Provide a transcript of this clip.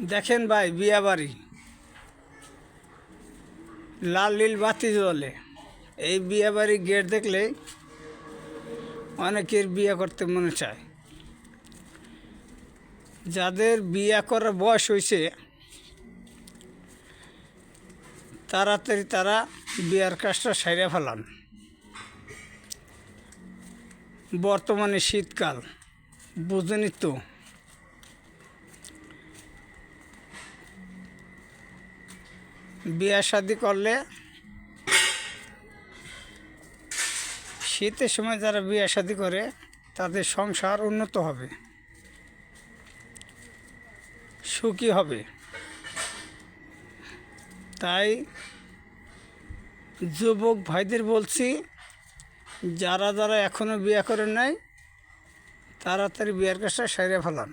দেখেন ভাই, বিয়া বাড়ি লাল নীল বাতি জ্বলে। এই বিয়া বাড়ি গেট দেখলে অনেকের বিয়ে করতে মনে চায়। যাদের বিয়ে করার বয়স হয়েছে তাড়াতাড়ি তারা বিয়ার কাজটা সাইরা ফেলান। বর্তমানে শীতকাল, বুঝেনি তো। বিয়া শাদি করলে শীতের সময় যারা বিয়া শাদি করে তাদের সংসার উন্নত হবে, সুখী হবে। তাই যুবক ভাইদের বলছি, যারা যারা এখনও বিয়ে করেন নাই তাড়াতাড়ি বিয়ের কাজটা সেরে ফেলান।